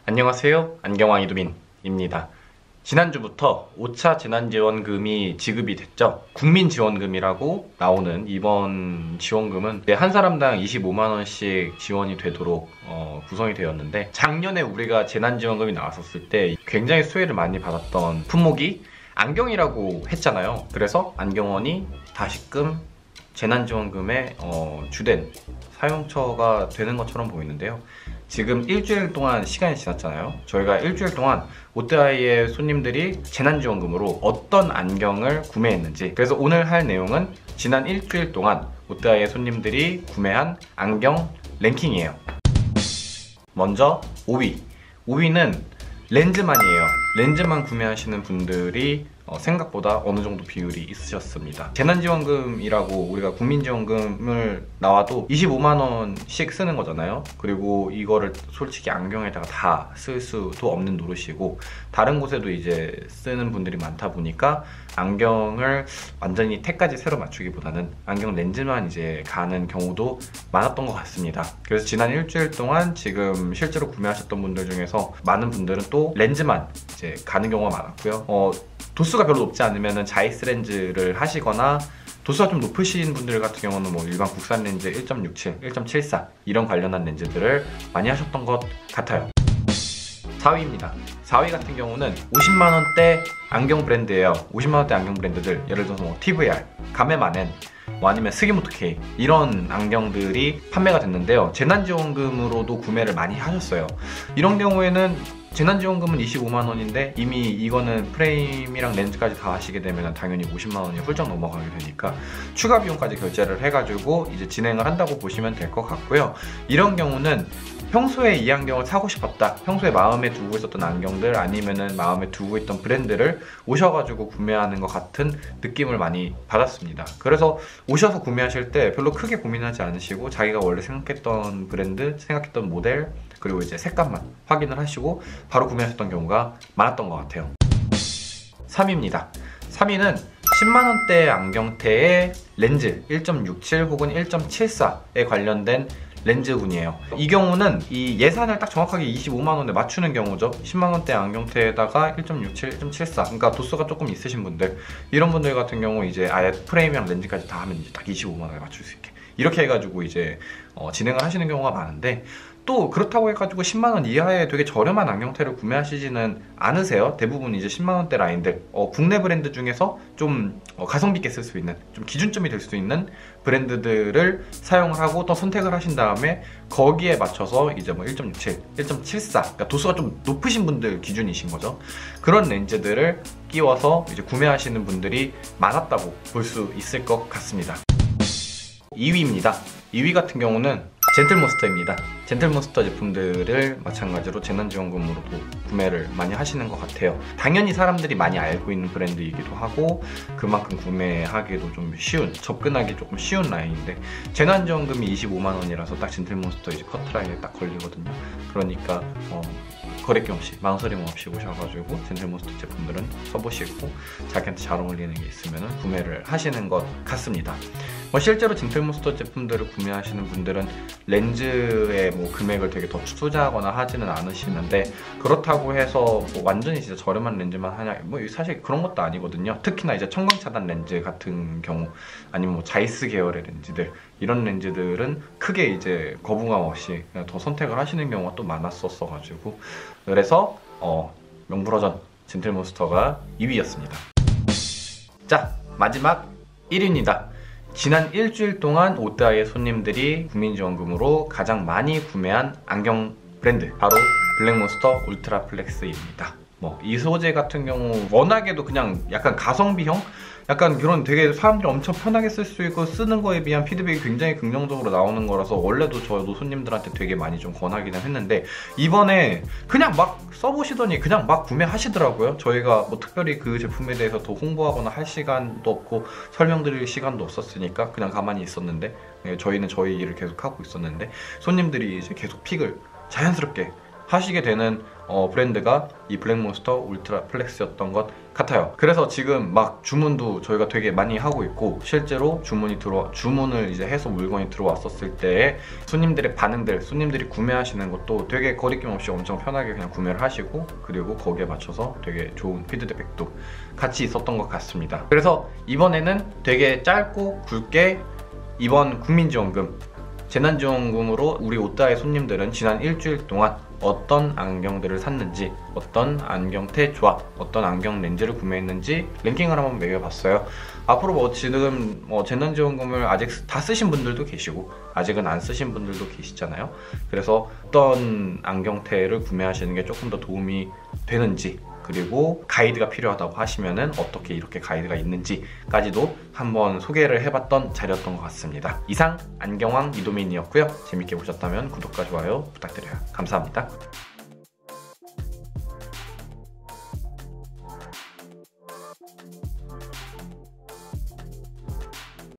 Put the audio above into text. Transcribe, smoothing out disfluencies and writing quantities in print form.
안녕하세요. 안경왕 이두민입니다. 지난주부터 5차 재난지원금이 지급이 됐죠. 국민지원금이라고 나오는 이번 지원금은 한 사람당 25만원씩 지원이 되도록 구성이 되었는데, 작년에 우리가 재난지원금이 나왔었을 때 굉장히 수혜를 많이 받았던 품목이 안경이라고 했잖아요. 그래서 안경원이 다시금 재난지원금의 주된 사용처가 되는 것처럼 보이는데요. 지금 일주일 동안 시간이 지났잖아요. 저희가 일주일 동안 롯데아이의 손님들이 재난지원금으로 어떤 안경을 구매했는지, 그래서 오늘 할 내용은 지난 일주일 동안 롯데아이의 손님들이 구매한 안경 랭킹이에요. 먼저 5위. 5위는 렌즈만이에요. 렌즈만 구매하시는 분들이 생각보다 어느 정도 비율이 있으셨습니다. 재난지원금이라고 우리가 국민지원금을 나와도 25만원씩 쓰는 거잖아요. 그리고 이거를 솔직히 안경에다가 다 쓸 수도 없는 노릇이고, 다른 곳에도 이제 쓰는 분들이 많다 보니까 안경을 완전히 택까지 새로 맞추기보다는 안경 렌즈만 이제 가는 경우도 많았던 것 같습니다. 그래서 지난 일주일 동안 지금 실제로 구매하셨던 분들 중에서 많은 분들은 또 렌즈만 이제 가는 경우가 많았고요. 도수가 별로 높지 않으면 자이스 렌즈를 하시거나, 도수가 좀 높으신 분들 같은 경우는 뭐 일반 국산 렌즈 1.67, 1.74 이런 관련한 렌즈들을 많이 하셨던 것 같아요. 4위입니다. 4위 같은 경우는 50만원대 안경 브랜드예요. 50만원대 안경 브랜드들, 예를 들어서 뭐 TVR, 가메마넨, 뭐 아니면 스기모토 K, 이런 안경들이 판매가 됐는데요. 재난지원금으로도 구매를 많이 하셨어요. 이런 경우에는 재난지원금은 25만원인데 이미 이거는 프레임이랑 렌즈까지 다 하시게 되면 당연히 50만원이 훌쩍 넘어가게 되니까 추가 비용까지 결제를 해가지고 이제 진행을 한다고 보시면 될 것 같고요. 이런 경우는 평소에 이 안경을 사고 싶었다, 평소에 마음에 두고 있었던 안경들, 아니면은 마음에 두고 있던 브랜드를 오셔가지고 구매하는 것 같은 느낌을 많이 받았습니다. 그래서 오셔서 구매하실 때 별로 크게 고민하지 않으시고 자기가 원래 생각했던 브랜드, 생각했던 모델, 그리고 이제 색감만 확인을 하시고 바로 구매하셨던 경우가 많았던 것 같아요. 3위입니다. 3위는 10만원대 안경테의 렌즈 1.67 혹은 1.74에 관련된 렌즈군이에요. 이 경우는 이 예산을 딱 정확하게 25만원에 맞추는 경우죠. 10만원대 안경테에다가 1.67, 1.74, 그러니까 도수가 조금 있으신 분들, 이런 분들 같은 경우 이제 아예 프레임이랑 렌즈까지 다 하면 이제 딱 25만원에 맞출 수 있게 이렇게 해가지고 이제 진행을 하시는 경우가 많은데, 또 그렇다고 해가지고 10만원 이하의 되게 저렴한 안경테를 구매하시지는 않으세요. 대부분 이제 10만원대 라인들, 국내 브랜드 중에서 좀 가성비 있게 쓸 수 있는, 좀 기준점이 될 수 있는 브랜드들을 사용을 하고 또 선택을 하신 다음에 거기에 맞춰서 이제 뭐 1.67, 1.74, 그러니까 도수가 좀 높으신 분들 기준이신 거죠. 그런 렌즈들을 끼워서 이제 구매하시는 분들이 많았다고 볼 수 있을 것 같습니다. 2위입니다. 2위 같은 경우는 젠틀몬스터입니다. 젠틀몬스터 제품들을 마찬가지로 재난지원금으로도 구매를 많이 하시는 것 같아요. 당연히 사람들이 많이 알고 있는 브랜드이기도 하고 그만큼 구매하기도 좀 쉬운, 접근하기 조금 쉬운 라인인데, 재난지원금이 25만원이라서 딱 젠틀몬스터 이제 커트라인에 딱 걸리거든요. 그러니까 거래낌 없이, 망설임 없이 오셔가지고 젠틀몬스터 제품들은 써보시고 자기한테 잘 어울리는 게 있으면 구매를 하시는 것 같습니다. 실제로 젠틀몬스터 제품들을 구매하시는 분들은 렌즈의 뭐 금액을 되게 더 투자하거나 하지는 않으시는데, 그렇다고 해서 뭐 완전히 진짜 저렴한 렌즈만 하냐, 뭐 사실 그런 것도 아니거든요. 특히나 이제 청광차단 렌즈 같은 경우, 아니면 뭐 자이스 계열의 렌즈들, 이런 렌즈들은 크게 이제 거부감 없이 그냥 더 선택을 하시는 경우가 또 많았었어 가지고, 그래서 명불허전 젠틀몬스터가 2위였습니다. 자, 마지막 1위입니다. 지난 일주일 동안 롯데아이의 손님들이 국민지원금으로 가장 많이 구매한 안경 브랜드, 바로 블랙몬스터 울트라 플렉스입니다. 이 소재 같은 경우 워낙에도 그냥 약간 가성비형? 약간 그런 되게 사람들이 엄청 편하게 쓸 수 있고 쓰는 거에 비한 피드백이 굉장히 긍정적으로 나오는 거라서 원래도 저도 손님들한테 되게 많이 좀 권하기는 했는데, 이번에 그냥 막 써보시더니 그냥 막 구매하시더라고요. 저희가 뭐 특별히 그 제품에 대해서 더 홍보하거나 할 시간도 없고 설명드릴 시간도 없었으니까 그냥 가만히 있었는데, 저희는 저희 일을 계속 하고 있었는데 손님들이 이제 계속 픽을 자연스럽게 하시게 되는 브랜드가 이 블랙몬스터 울트라 플렉스였던 것 같아요. 그래서 지금 막 주문도 저희가 되게 많이 하고 있고, 실제로 주문을 이제 해서 물건이 들어왔었을 때 손님들의 반응들, 손님들이 구매하시는 것도 되게 거리낌 없이 엄청 편하게 그냥 구매를 하시고, 그리고 거기에 맞춰서 되게 좋은 피드백도 같이 있었던 것 같습니다. 그래서 이번에는 되게 짧고 굵게 이번 국민지원금, 재난지원금으로 우리 오따의 손님들은 지난 일주일 동안 어떤 안경들을 샀는지, 어떤 안경테 조합, 어떤 안경 렌즈를 구매했는지 랭킹을 한번 매겨봤어요. 앞으로 지금 재난지원금을 아직 다 쓰신 분들도 계시고 아직은 안 쓰신 분들도 계시잖아요. 그래서 어떤 안경테를 구매하시는 게 조금 더 도움이 되는지, 그리고 가이드가 필요하다고 하시면은 어떻게 이렇게 가이드가 있는지까지도 한번 소개를 해봤던 자리였던 것 같습니다. 이상 안경왕 이도민이었고요. 재밌게 보셨다면 구독과 좋아요 부탁드려요. 감사합니다.